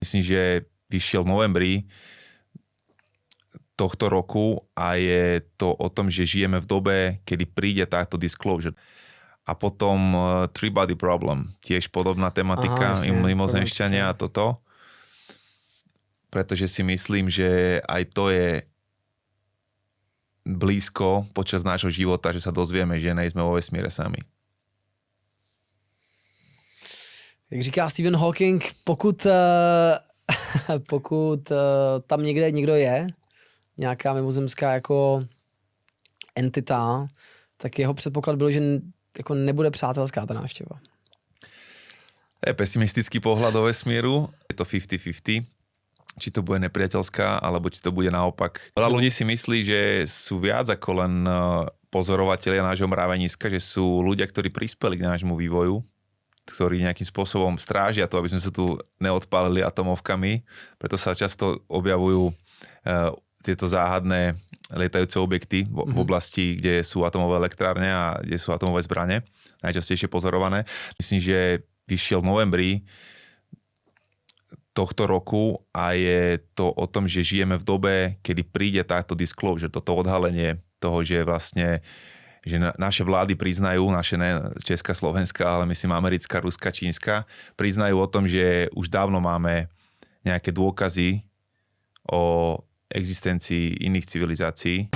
Myslím, že vyšiel v novembri tohto roku a je to o tom, že žijeme v dobe, kedy príde táto disclosure. A potom three-body problem, tiež podobná tematika, mimozemšťania a toto. Pretože si myslím, že aj to je blízko počas nášho života, že sa dozvieme, že nejsme vo vesmíre sami. Jak říká Stephen Hawking, pokud tam někde někdo je, nějaká mimozemská jako entita, tak jeho předpoklad byl, že jako nebude přátelská ta návštěva. Je pesimistický pohľad do vesmíru, je to 50-50, či to bude nepriateľská, alebo či to bude naopak. Veľa ľudí si myslí, že sú viac ako len pozorovatelia nášho mraveniska, že sú ľudia, ktorí prispeli k nášmu vývoju, ktorí nejakým spôsobom strážia to, aby sme sa tu neodpálili atomovkami. Preto sa často objavujú tieto záhadné lietajúce objekty v oblasti, kde sú atomové elektrárne a kde sú atomové zbrane, najčastejšie pozorované. Myslím, že vyšiel v novembri tohto roku a je to o tom, že žijeme v dobe, kedy príde táto disclosure, toto odhalenie toho, že vlastne že naše vlády priznajú, naše ne Česká, Slovenská, ale myslím americká, ruská, čínska, priznajú o tom, že už dávno máme nejaké dôkazy o existencii iných civilizácií.